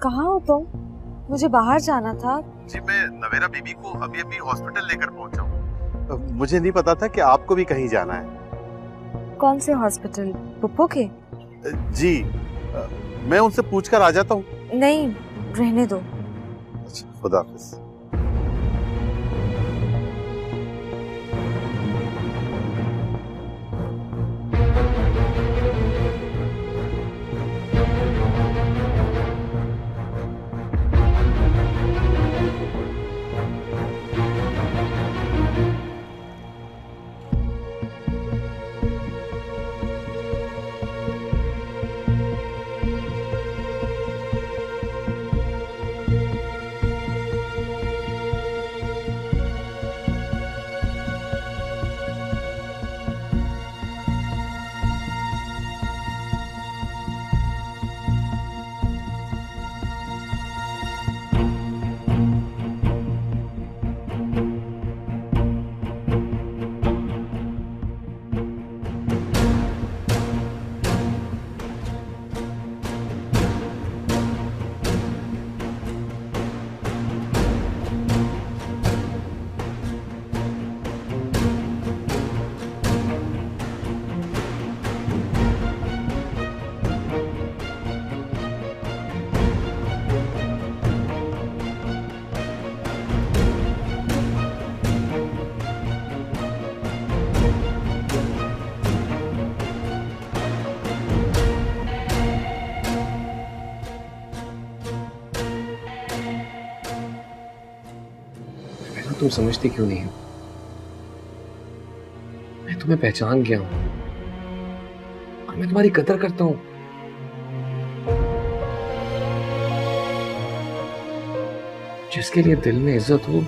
कहाँ हो तुम? मुझे बाहर जाना था। जी मैं नवेरा बीबी को अभी अभी हॉस्पिटल लेकर पहुंचा हूँ। मुझे नहीं पता था कि आपको भी कहीं जाना है। कौन से हॉस्पिटल? पुप्पो के? जी मैं उनसे पूछकर आ जाता हूँ। नहीं, रहने दो। अच्छा, खुदा हाफिज। तुम समझती क्यों नहीं हो? मैं तुम्हें पहचान गया हूं और मैं तुम्हारी कदर करता हूं। जिसके लिए दिल में इज्जत हो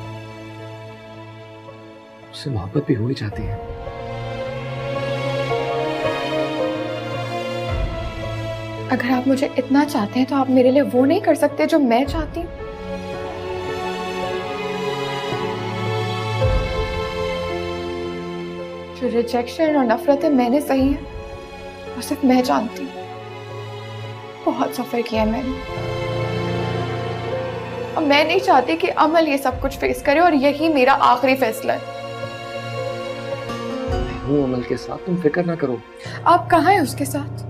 उससे मोहब्बत भी हो ही जाती है। अगर आप मुझे इतना चाहते हैं तो आप मेरे लिए वो नहीं कर सकते जो मैं चाहती हूँ? जो रिजेक्शन और नफरतें मैंने सही है वो सिर्फ मैं जानती हूँ। बहुत सफर किया है मैंने, और मैं नहीं चाहती कि अमल ये सब कुछ फेस करे, और यही मेरा आखिरी फैसला है। मैं हूं अमल के साथ, तुम फिक्र ना करो। आप कहाँ हैं उसके साथ?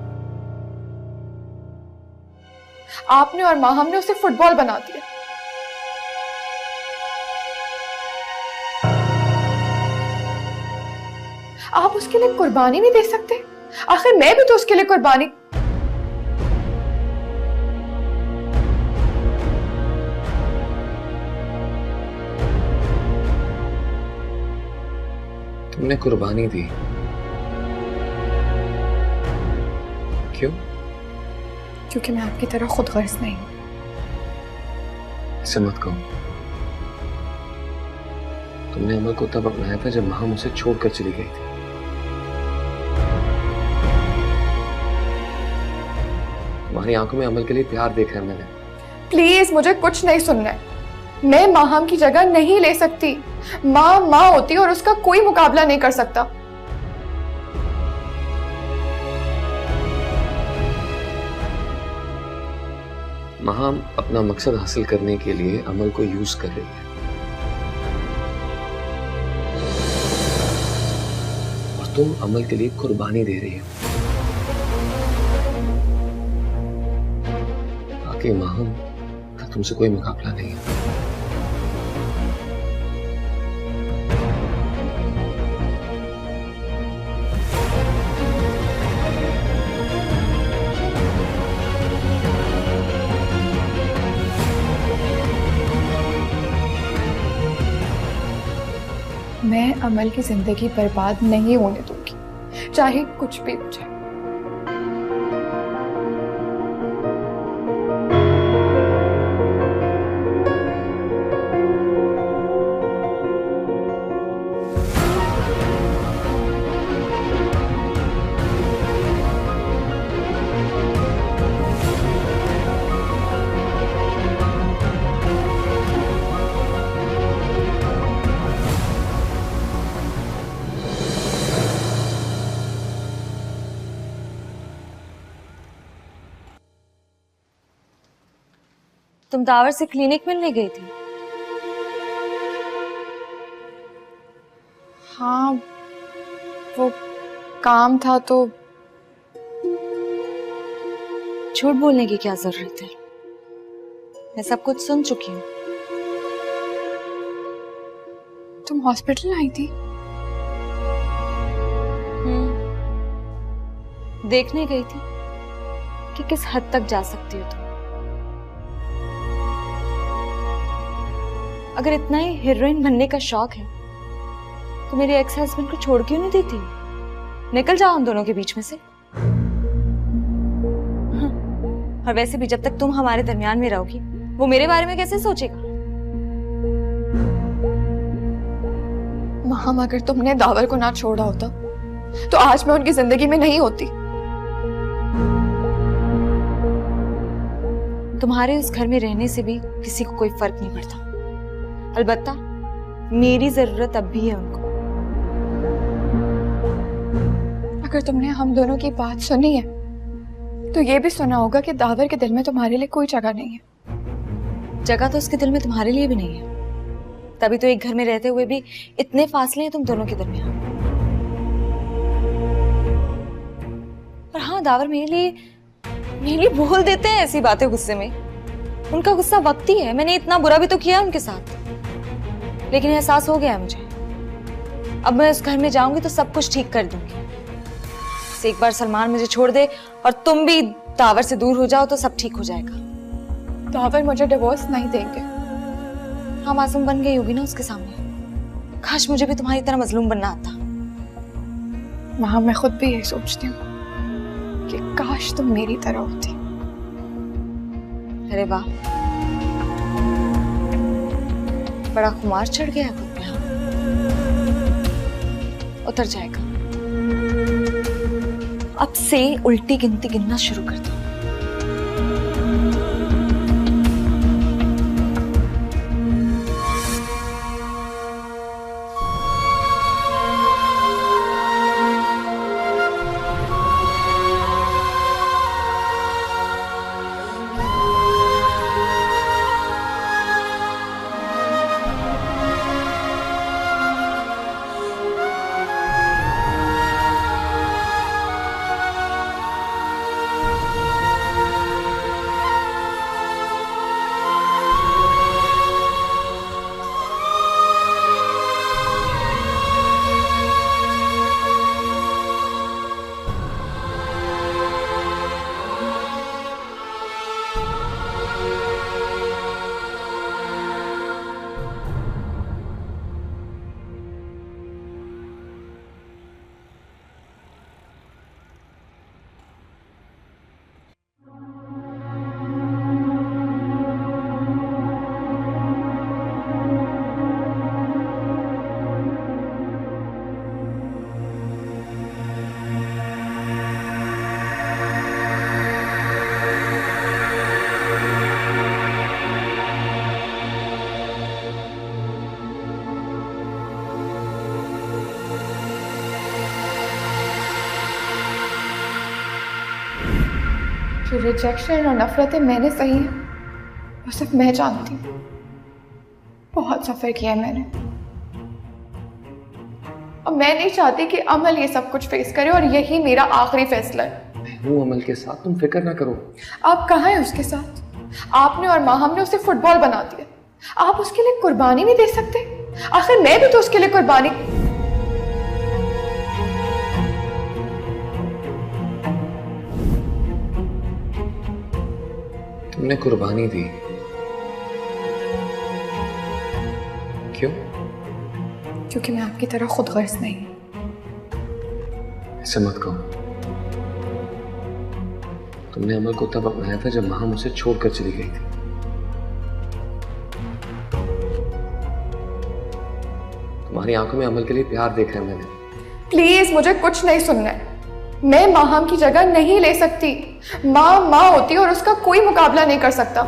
आपने और माँ हमने उसे फुटबॉल बना दिया। आप उसके लिए कुर्बानी नहीं दे सकते? आखिर मैं भी तो उसके लिए कुर्बानी। तुमने कुर्बानी दी क्यों? क्योंकि मैं आपकी तरह खुद गर्ज नहीं हूं। ऐसे मत कहो। तुमने अमल को तब अपनाया था जब मां मुझसे छोड़कर चली गई थी। तुम्हारी आंखों में अमल के लिए प्यार देखा है मैंने। प्लीज मुझे कुछ नहीं सुनना है। मैं माहम की जगह नहीं ले सकती। माँ माँ होती और उसका कोई मुकाबला नहीं कर सकता। मां अपना मकसद हासिल करने के लिए अमल को यूज कर रही है, और तुम अमल के लिए कुर्बानी दे रही हो। बाकी मां का तुमसे कोई मुकाबला नहीं है। मैं अमल की जिंदगी बर्बाद नहीं होने दूंगी, चाहे कुछ भी हो जाए। तुम दावर से क्लिनिक मिलने गई थी? हाँ, वो काम था तो। झूठ बोलने की क्या जरूरत है? मैं सब कुछ सुन चुकी हूँ। तुम हॉस्पिटल आई थी? देखने गई थी कि किस हद तक जा सकती हो तुम। अगर इतना ही हीरोइन बनने का शौक है तो मेरे एक्स हस्बैंड को छोड़ क्यों नहीं देती? निकल जाओ उन दोनों के बीच में से। हाँ, और वैसे भी जब तक तुम हमारे दरमियान में रहोगी वो मेरे बारे में कैसे सोचेगा? माहम, अगर तुमने दावर को ना छोड़ा होता तो आज मैं उनकी जिंदगी में नहीं होती। तुम्हारे उस घर में रहने से भी किसी को कोई फर्क नहीं पड़ता। अलबत्ता मेरी जरूरत अब भी है उनको। अगर तुमने हम दोनों की बात सुनी है तो ये भी सुना होगा कि दावर के दिल में तुम्हारे लिए कोई जगह नहीं है। जगह तो उसके दिल में तुम्हारे लिए भी नहीं है, तभी तो एक घर में रहते हुए भी इतने फासले हैं तुम दोनों के दरमियान। पर हाँ, दावर मेरे लिए बोल देते हैं ऐसी बातें गुस्से में। उनका गुस्सा वक्ती है, मैंने इतना बुरा भी तो किया उनके साथ, लेकिन एहसास हो गया है मुझे। अब मैं उस घर में जाऊंगी तो सब कुछ ठीक कर दूंगी। बस एक बार सलमान मुझे छोड़ दे और तुम भी दावर से दूर हो जाओ तो सब ठीक हो जाएगा। दावर मुझे डिवोर्स नहीं देंगे। हाँ, मासूम बन गई होगी ना उसके सामने। काश मुझे भी तुम्हारी तरह मजलूम बनना आता। वहां मैं खुद भी यही सोचती हूँ कि काश तुम मेरी तरह होती। अरे वाह, बड़ा खुमार चढ़ गया खुद पे। हाँ, उतर जाएगा। अब से उल्टी गिनती गिनना शुरू कर दो। जो रिजेक्शन और नफरतें मैंने सही है वो सिर्फ मैं जानती हूँ। बहुत सफर किया है मैंने, और मैं नहीं चाहती कि अमल ये सब कुछ फेस करे, और यही मेरा आखिरी फैसला है। मैं हूँ अमल के साथ, तुम फिक्र ना करो। आप कहाँ हैं उसके साथ? आपने और माहम ने उसे फुटबॉल बना दिया। आप उसके लिए कुर्बानी नहीं दे सकते? आखिर मैं भी तो उसके लिए कुर्बानी। तुमने कुर्बानी दी, क्यों? क्योंकि मैं आपकी तरह खुद गर्ज नहीं। ऐसे मत कहो। तुमने अमल को तब अपनाया था जब माँ उसे छोड़कर चली गई थी। तुम्हारी आंखों में अमल के लिए प्यार देखा है मैंने। प्लीज मुझे कुछ नहीं सुनना है। मैं माहम की जगह नहीं ले सकती। माँ माँ होती और उसका कोई मुकाबला नहीं कर सकता।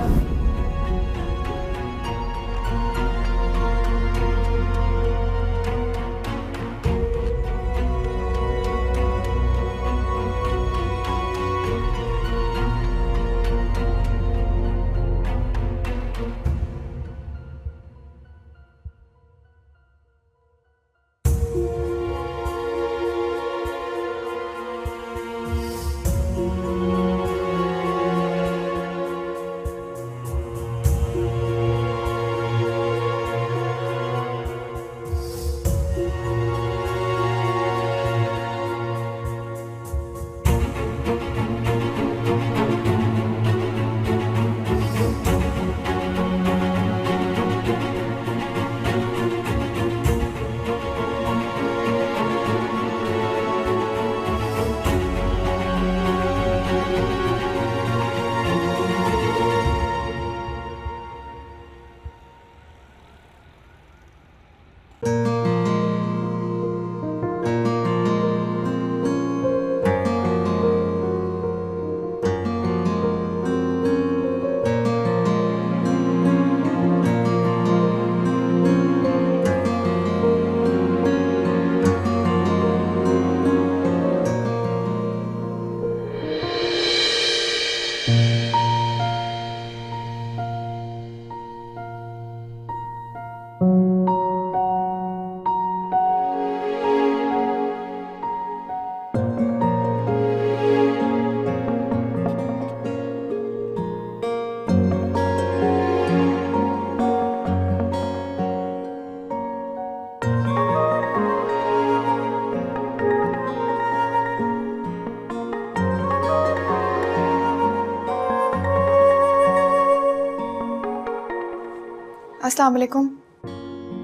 अस्सलाम वालेकुम।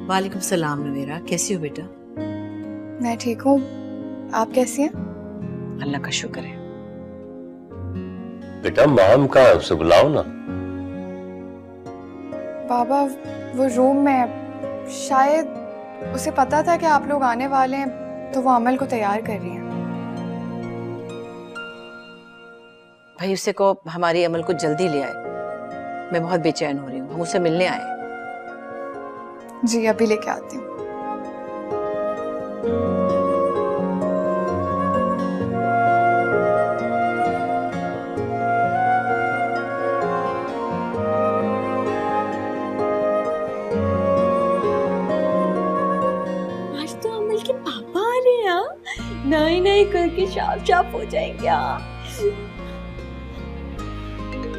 वालेकुम सलाम नवेरा, कैसी हो बेटा? मैं ठीक हूँ, आप कैसी हैं? अल्लाह का शुक्र है। बेटा माम कहाँ है, उसे बुलाओ ना। बाबा वो रूम में है। शायद उसे पता था कि आप लोग आने वाले हैं तो वो अमल को तैयार कर रही है। भाई उसे को हमारी अमल को जल्दी ले आए, मैं बहुत बेचैन हो रही हूँ, हम उसे मिलने आए हैं। जी अभी लेके आती हूँ। आज तो अमल के पापा आ रहे हैं। नहीं नहीं करके शाप शाप हो जाएंगे।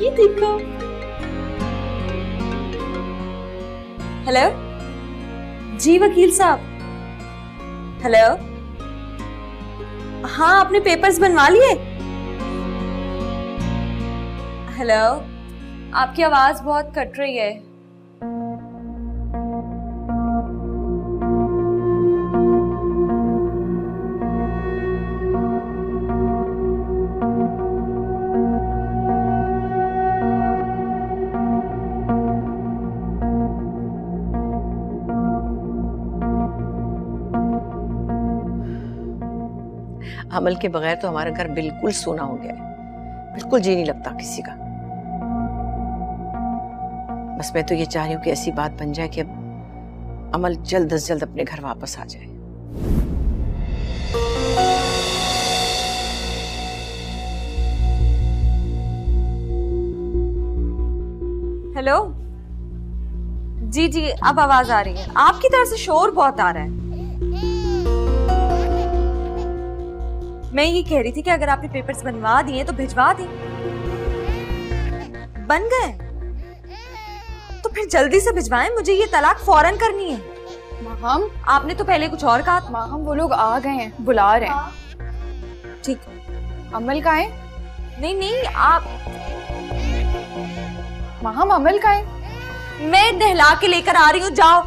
ये देखो। हेलो जी वकील साहब। हेलो हाँ आपने पेपर्स बनवा लिए? हेलो आपकी आवाज बहुत कट रही है। अमल के बगैर तो हमारा घर बिल्कुल सूना हो गया है, बिल्कुल जी नहीं लगता किसी का। बस मैं तो ये चाह रही हूँ कि ऐसी बात बन जाए कि अब अमल जल्द से जल्द अपने घर वापस आ जाए। हेलो जी जी अब आवाज आ रही है। आपकी तरफ से शोर बहुत आ रहा है। मैं ये कह रही थी कि अगर आपने पेपर्स बनवा दिए तो भिजवा दी। बन गए तो फिर जल्दी से भिजवाएं, मुझे ये तलाक फौरन करनी है। माहम आपने तो पहले कुछ और कहा था। माहम वो लोग आ गए हैं, बुला रहे हैं। ठीक अमल का है? नहीं नहीं आप माहम अमल का है? मैं नहला के लेकर आ रही हूँ, जाओ।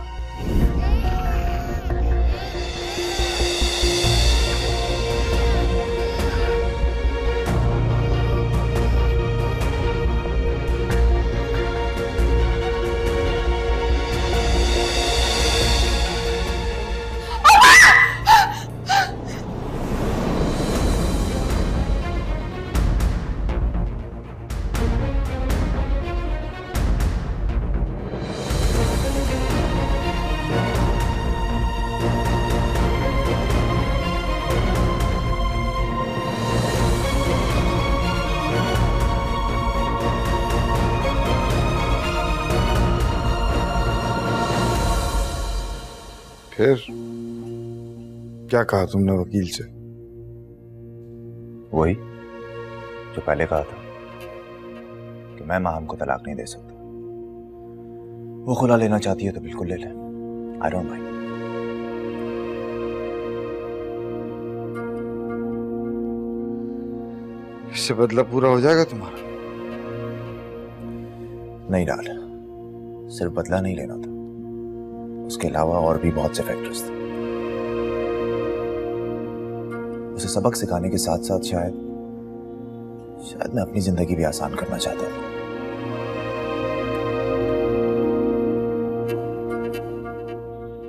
फिर क्या कहा तुमने वकील से? वही जो पहले कहा था कि मैं माहम को तलाक नहीं दे सकता। वो खुला लेना चाहती है तो बिल्कुल ले ले, आई डोंट माइंड। इससे बदला पूरा हो जाएगा तुम्हारा? नहीं डाल, सिर्फ बदला नहीं लेना था, उसके अलावा और भी बहुत से फैक्टर्स थे। उसे सबक सिखाने के साथ साथ शायद मैं अपनी जिंदगी भी आसान करना चाहता था।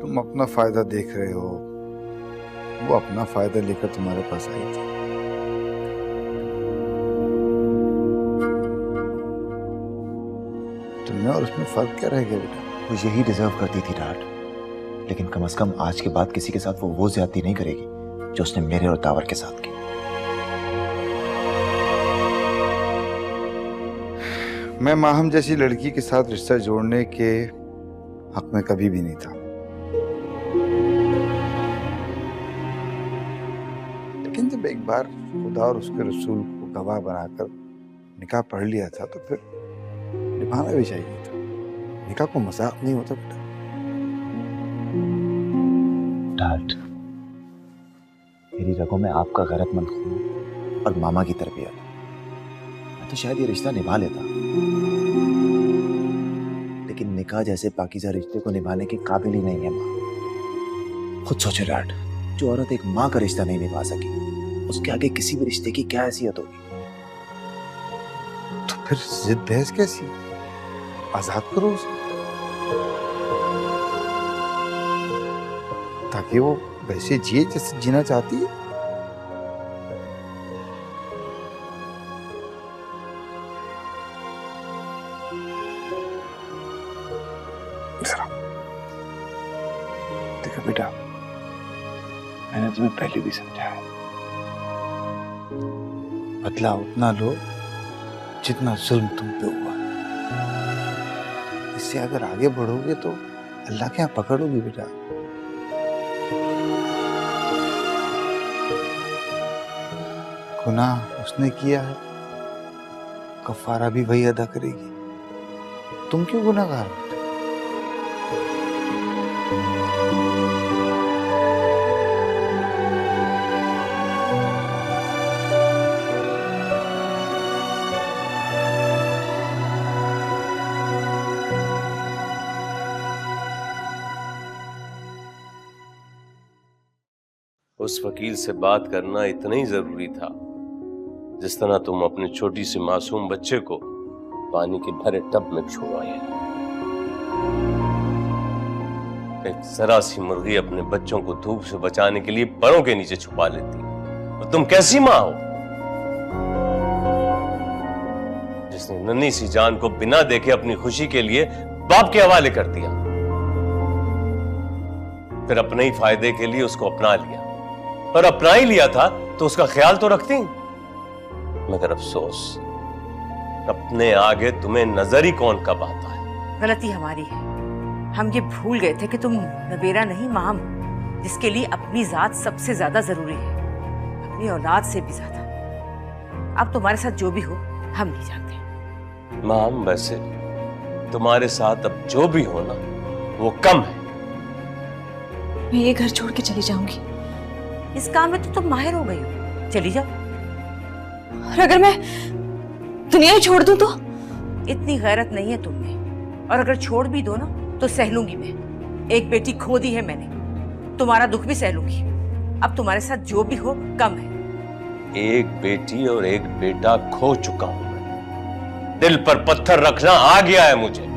तुम अपना फायदा देख रहे हो, वो अपना फायदा लेकर तुम्हारे पास आई थी। तुमने और उसमें फर्क क्या रह गया बेटा? वो यही डिजर्व करती थी डांट, लेकिन कम से कम आज के बाद किसी के साथ वो ज्यादती नहीं करेगी जो उसने मेरे और दावर के साथ की। मैं माहम जैसी लड़की के साथ रिश्ता जोड़ने के हक में कभी भी नहीं था, लेकिन जब एक बार खुदा और उसके रसूल को गवाह बनाकर निकाह पढ़ लिया था तो फिर निभाना भी चाहिए था। निकाह को मजाक नहीं होता बेटा। डांट, मेरी रगों में आपका गैरतमंद खून और मामा की तरबियत, मैं तो शायद ये रिश्ता निभा लेता, लेकिन निकाह जैसे पाकीज़ा रिश्ते को निभाने के काबिल ही नहीं है माँ। खुद सोचो डैड, जो औरत एक माँ का रिश्ता नहीं निभा सकी, उसके आगे किसी भी रिश्ते की क्या हैसियत होगी? तो फिर जिद बहस कैसी? आजाद करो उसे, ताकि वो वैसे जिए जैसे जीना चाहती है। देखो बेटा, मैंने तुम्हें पहले भी समझाया, बदला उतना लो जितना जुल्म तुम पे हुआ। इससे अगर आगे बढ़ोगे तो अल्लाह के यहाँ पकड़ोगी बेटा। गुनाह उसने किया है, कफारा भी वही अदा करेगी। तुम क्यों गुनाहगार हो? उस वकील से बात करना इतना ही जरूरी था जिस तरह तुम अपने छोटी सी मासूम बच्चे को पानी के भरे टब में छुड़वाए। एक जरा सी मुर्गी अपने बच्चों को धूप से बचाने के लिए परों के नीचे छुपा लेती, और तुम कैसी माँ हो जिसने नन्ही सी जान को बिना देखे अपनी खुशी के लिए बाप के हवाले कर दिया, फिर अपने ही फायदे के लिए उसको अपना लिया। और अपना ही लिया था तो उसका ख्याल तो रखती, मगर अफसोस अपने आगे तुम्हें नजर ही कौन कब आता है। गलती हमारी है, हम ये भूल गए थे कि तुम नबेरा नहीं माम, जिसके लिए अपनी जात सबसे ज्यादा जरूरी है, अपनी औलाद से भी ज्यादा। अब तुम्हारे साथ जो भी हो हम नहीं जानते। माम, वैसे तुम्हारे साथ अब जो भी हो ना वो कम है। मैं ये घर छोड़ के चली जाऊंगी। इस काम में तो तुम माहिर हो गई हो, चली जाओ। और अगर मैं दुनिया ही छोड़ दूं तो? इतनी गैरत नहीं है तुम में, और अगर छोड़ भी दो ना तो सह लूंगी मैं। एक बेटी खो दी है मैंने, तुम्हारा दुख भी सह लूंगी। अब तुम्हारे साथ जो भी हो कम है। एक बेटी और एक बेटा खो चुका हूं मैं, दिल पर पत्थर रखना आ गया है मुझे।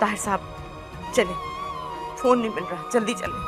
ताहिर साहब चले, फोन नहीं मिल रहा, जल्दी चले।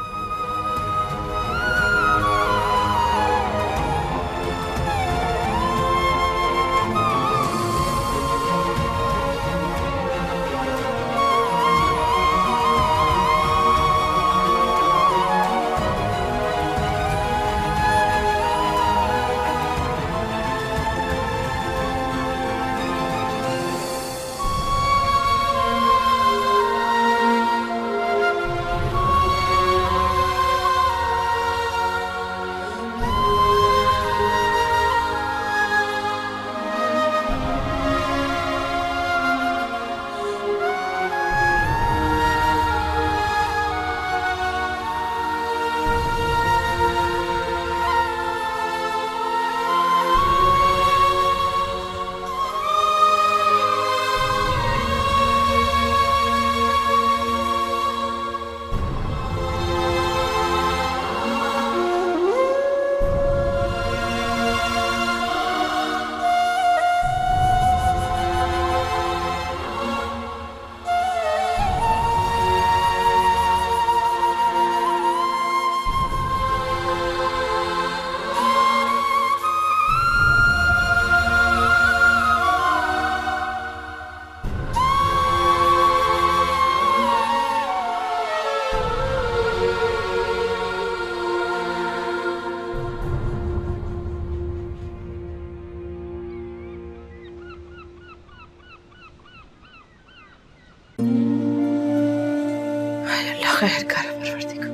खैर कर परवरदिगार।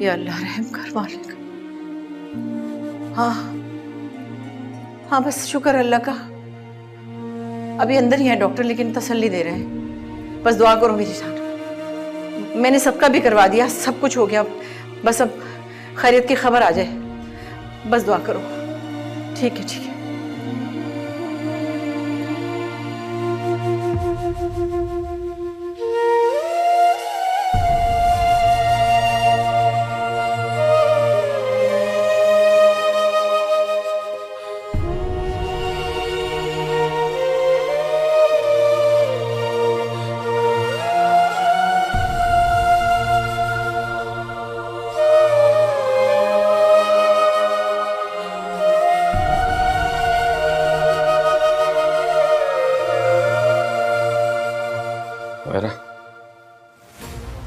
या अल्लाह रहम कर मालिक। हाँ हाँ, बस शुक्र अल्लाह का। अभी अंदर ही है डॉक्टर, लेकिन तसल्ली दे रहे हैं। बस दुआ करो मेरी जान। मैंने सबका भी करवा दिया, सब कुछ हो गया। बस अब खैरियत की खबर आ जाए, बस दुआ करो। ठीक है, ठीक है।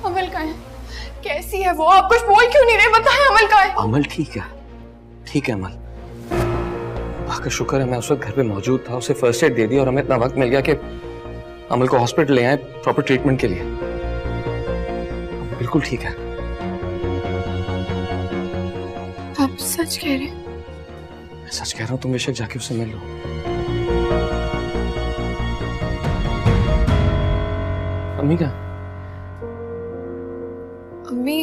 अमल का है? कैसी है वो? आप कुछ बोल क्यों नहीं रहे? बताएं अमल का है? अमल ठीक है, ठीक है अमल। अल्लाह का शुक्र है मैं उस वक्त घर पे मौजूद था, उसे फर्स्ट एड दे दी और हमें इतना वक्त मिल गया कि अमल को हॉस्पिटल ले आए प्रॉपर ट्रीटमेंट के लिए। बिल्कुल ठीक है। आप सच कह रहे हैं? मैं सच कह रहा हूँ, तुम बेशक जाके उससे मिल लो। अम्मी क्या? अम्मी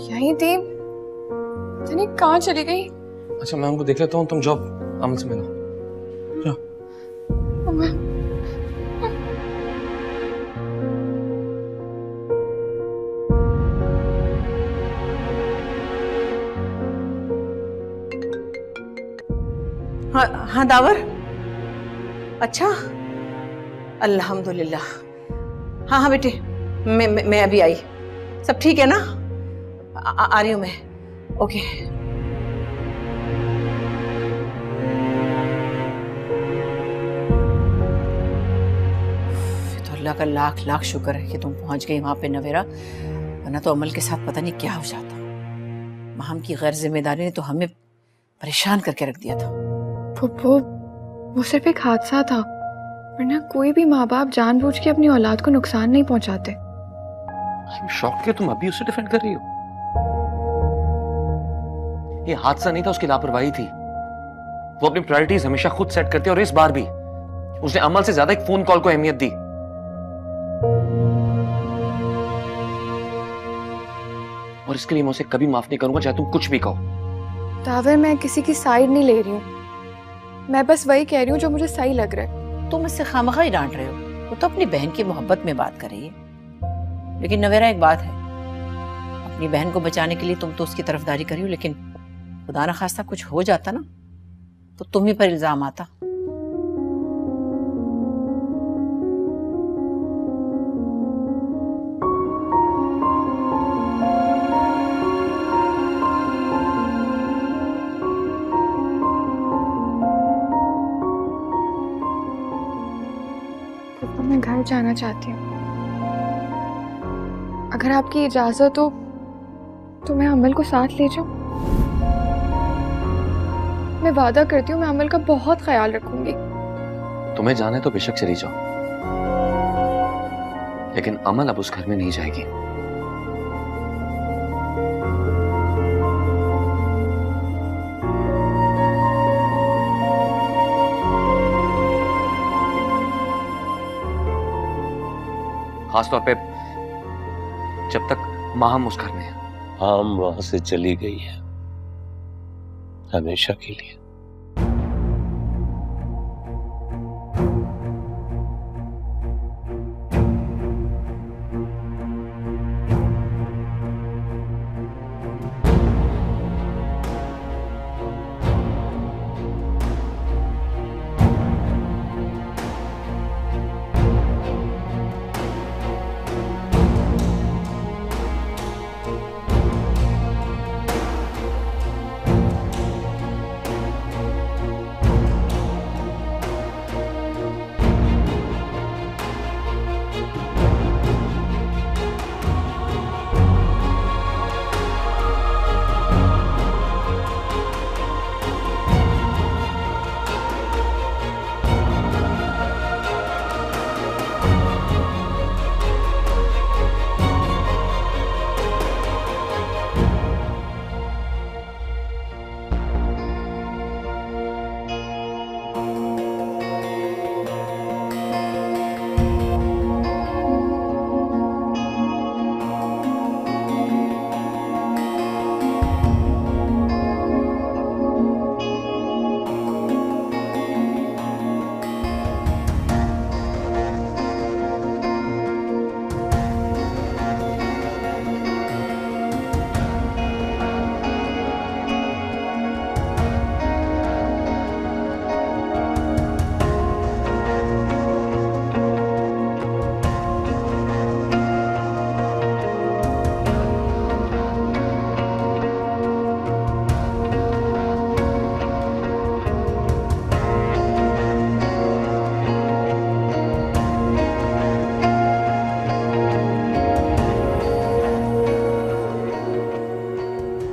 यहीं थी, पता नहीं कहाँ चली गई। अच्छा मैं उनको देख लेता हूँ, तुम जाओ अमल से मिलो। जाओ। अमल हाँ हाँ दावर। अच्छा, अल्हम्दुलिल्लाह। हाँ हाँ बेटे, मैं अभी आई। सब ठीक है ना? आ रही हूँ मैं। ओके। तो अल्लाह का लाख लाख शुक्र है कि तुम पहुंच गई वहां पे नवेरा, वरना तो अमल के साथ पता नहीं क्या हो जाता। माहम की गैर जिम्मेदारी ने तो हमें परेशान करके रख दिया था। वो सिर्फ एक हादसा था, वरना कोई भी माँ बाप जानबूझ के अपनी औलाद को नुकसान नहीं पहुंचाते। शौक के तुम अभी उसे डिफेंड कर रही हो? ये हादसा नहीं था, उसकी लापरवाही थी। वो अपनी प्रायोरिटीज हमेशा खुद सेट करती है और इस बार भी उसने अमल से ज्यादा एक फोन कॉल को अहमियत दी। और इसके लिए मैं उसे कभी माफ नहीं करूंगा, चाहे तुम कुछ भी कहो। दावर, मैं किसी की साइड नहीं ले रही हूँ, मैं बस वही कह रही हूँ जो मुझे सही लग रहा है। तुम इससे खामखा ही डांट रहे हो, वो तो अपनी बहन की मोहब्बत में बात कर रही है। लेकिन नवेरा एक बात है, अपनी बहन को बचाने के लिए तुम तो उसकी तरफदारी करी हो, लेकिन खुदा न खास्ता कुछ हो जाता ना तो तुम ही पर इल्जाम आता। तो मैं घर जाना चाहती हूँ, अगर आपकी इजाजत हो तो मैं अमल को साथ ले जाऊं। मैं वादा करती हूँ मैं अमल का बहुत ख्याल रखूंगी। तुम्हें जाना है तो बेशक चली जाओ, लेकिन अमल अब उस घर में नहीं जाएगी। खासतौर पे जब तक माहम उस घर में है। हम वहां से चली गई है हमेशा के लिए।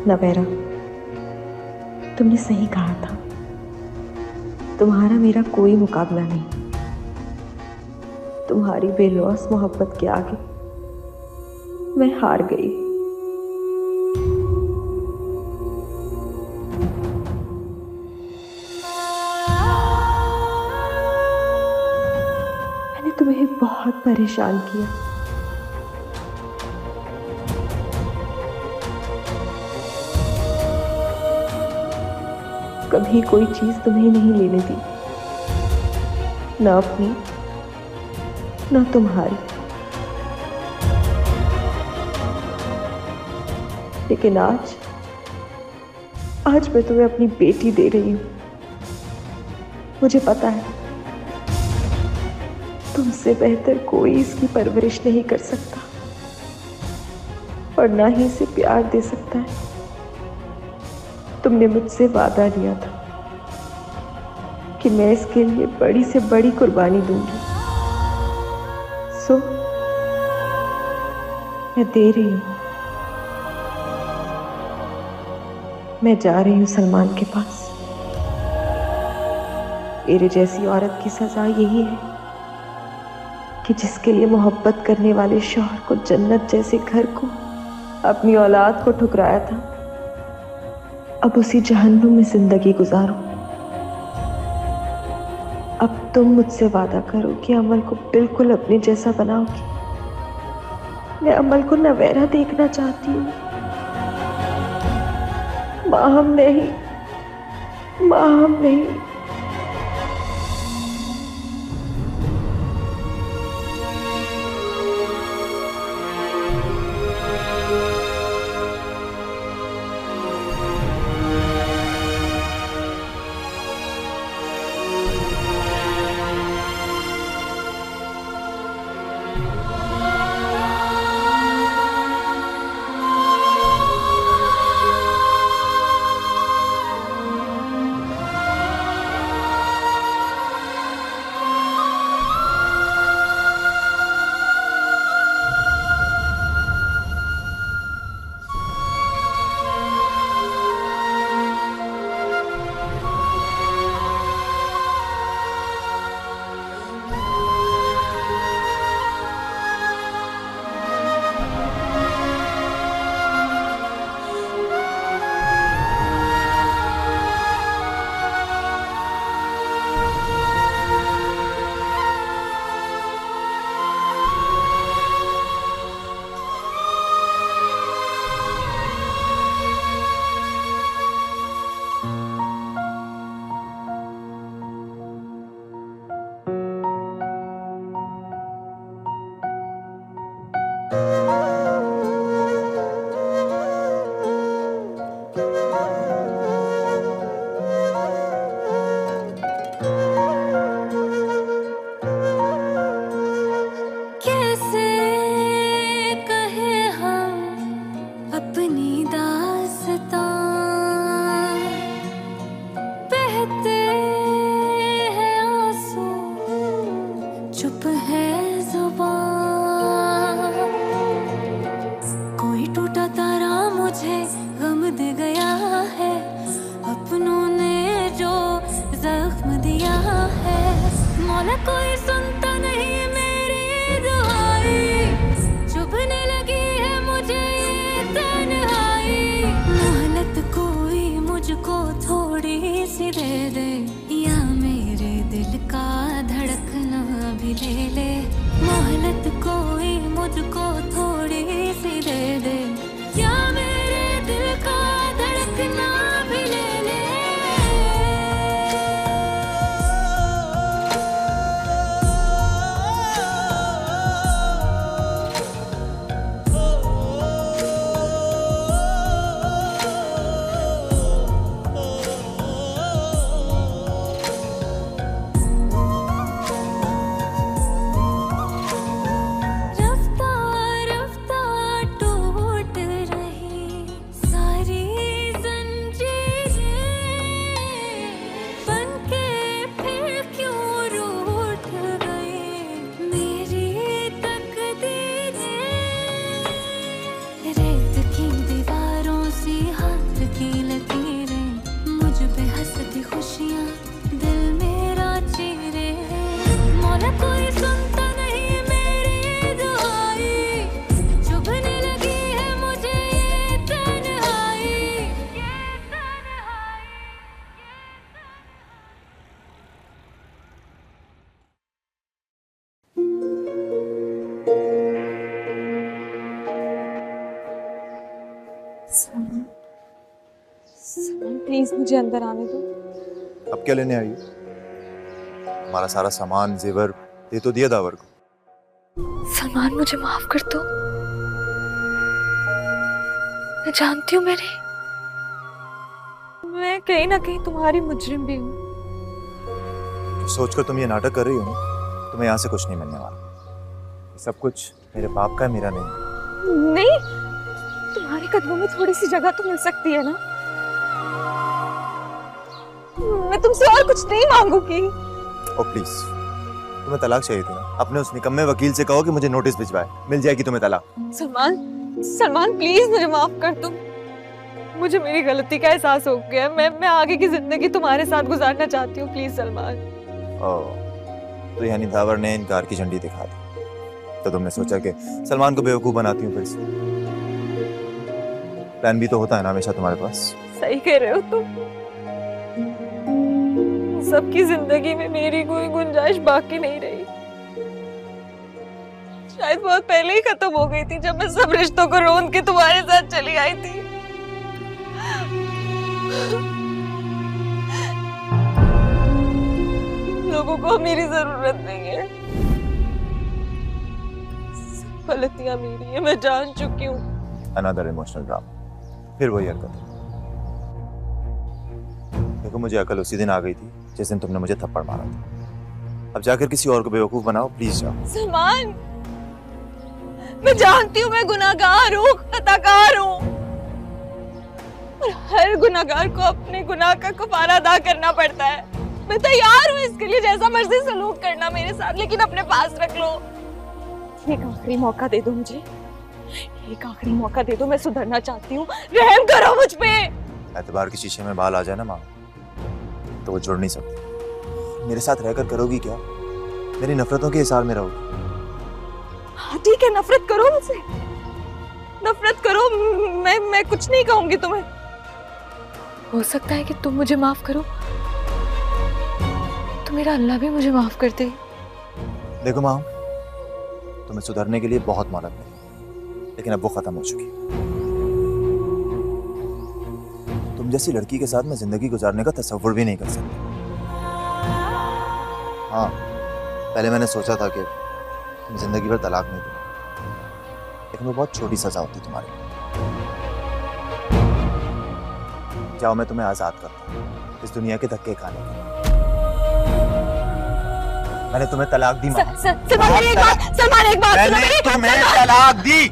नवेरा, तुमने सही कहा था, तुम्हारा मेरा कोई मुकाबला नहीं। तुम्हारी बेलौस मोहब्बत के आगे मैं हार गई। मैंने तुम्हें बहुत परेशान किया। कभी कोई चीज तुम्हें नहीं लेने दी, ना अपनी ना तुम्हारी। लेकिन आज मैं तुम्हें अपनी बेटी दे रही हूं। मुझे पता है तुमसे बेहतर कोई इसकी परवरिश नहीं कर सकता और ना ही इसे प्यार दे सकता है। तुमने मुझसे वादा लिया था कि मैं इसके लिए बड़ी से बड़ी कुर्बानी दूंगी, सो मैं दे रही हूं। मैं जा रही हूं सलमान के पास। मेरे जैसी औरत की सजा यही है कि जिसके लिए मोहब्बत करने वाले शौहर को जन्नत जैसे घर को, अपनी औलाद को ठुकराया था, अब उसी जहन्नुम में जिंदगी गुजारो। अब तुम मुझसे वादा करो कि अमल को बिल्कुल अपने जैसा बनाओगी। मैं अमल को नवेरा देखना चाहती हूँ, माहम नहीं, माहम नहीं। सलमान, सलमान प्लीज मुझे अंदर आने दो। अब क्या लेने आई हो? हमारा सारा सामान जेवर दे तो दिया दावर को। सलमान मुझे माफ कर दो। मैं जानती हूँ मैं कहीं ना कहीं तुम्हारी मुजरिम भी हूँ। जो सोचकर तुम ये नाटक कर रही हो ना, तुम्हें यहाँ से कुछ नहीं मिलने वाला। ये सब कुछ मेरे बाप का है, मेरा नहीं। नहीं, तुम्हारे कदमों में थोड़ी सी जगह तो मिल सकती है ना। मैं तुमसे और कुछ नहीं मांगूंगी। ओ प्लीज, तुम्हें तलाक चाहिए थी ना? अपने उस निकम्मे वकील से कहो कि मुझे नोटिस भिजवाए, मिल जाएगी तुम्हें तलाक। सलमान प्लीज मुझे माफ कर दो। मुझे मेरी गलती का एहसास हो गया है। मैं आगे की जिंदगी तुम्हारे साथ गुजारना चाहती हूँ, प्लीज सलमान। तो यानी दावर ने इनकार की झंडी दिखा दी, तो तुमने सोचा कि सलमान को बेवकूफ बनाती हूँ फिर से। प्लान भी तो होता है ना हमेशा तुम्हारे पास। सही कह रहे हो तुम। सबकी जिंदगी में मेरी कोई गुंजाइश बाकी नहीं रही। शायद बहुत पहले ही खत्म हो गई थी, जब मैं सब रिश्तों को रोंद के तुम्हारे साथ चली आई थी। लोगों को मेरी जरूरत नहीं है। गलतियां मेरी है, मैं जान चुकी हूँ। अनदर इमोशनल ड्रामा, फिर वही हरकत। देखो मुझे अकल उसी दिन आ गई थी जिस दिन तुमने मुझे थप्पड़ मारा था। अब जाकर किसी और को बेवकूफ बनाओ, प्लीज जाओ। सलमान, मैं जानती हूँ मैं गुनाहगार हूँ, खताकार हूँ, और हर गुनाहगार को अपने गुनाह का कफारा अदा करना पड़ता है। मैं तैयार हूँ इसके लिए, जैसा मर्जी सलूक करना मेरे साथ, लेकिन अपने पास रख लो। एक आखिरी मौका दे दो मुझे, एक आखिरी मौका दे दो। मैं सुधरना चाहती हूँ, रहम करो मुझ पे। एतबार के शीशे में बाल आ जाए ना माँ, तो वो जुड़ नहीं सकती। मेरे साथ रहकर करोगी क्या? मेरी नफरतों के हिसार में रहोगी। हाँ ठीक है, नफरत करो मुझसे, नफरत करो। मैं कुछ नहीं कहूंगी तुम्हें। हो सकता है कि तुम मुझे माफ करो तो मेरा अल्लाह भी मुझे माफ कर दे। देखो माँ, तुम्हें सुधरने के लिए बहुत मोहलत मिली, लेकिन अब वो खत्म हो चुकी। तुम जैसी लड़की के साथ मैं जिंदगी गुजारने का तसव्वुर भी नहीं कर सकता। हाँ, पहले मैंने सोचा था कि तुम जिंदगी भर तलाक नहीं दो, लेकिन वो बहुत छोटी सजा होती तुम्हारे लिए। जाओ, मैं तुम्हें आजाद करता हूँ इस दुनिया के धक्के खाने के। मैंने तुम्हें तलाक दी माँ। सलमान एक बात मैंने तुम्हें तलाक दी।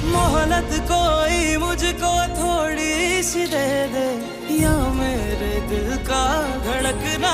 मोहलत कोई मुझको थोड़ी दिल का धड़कना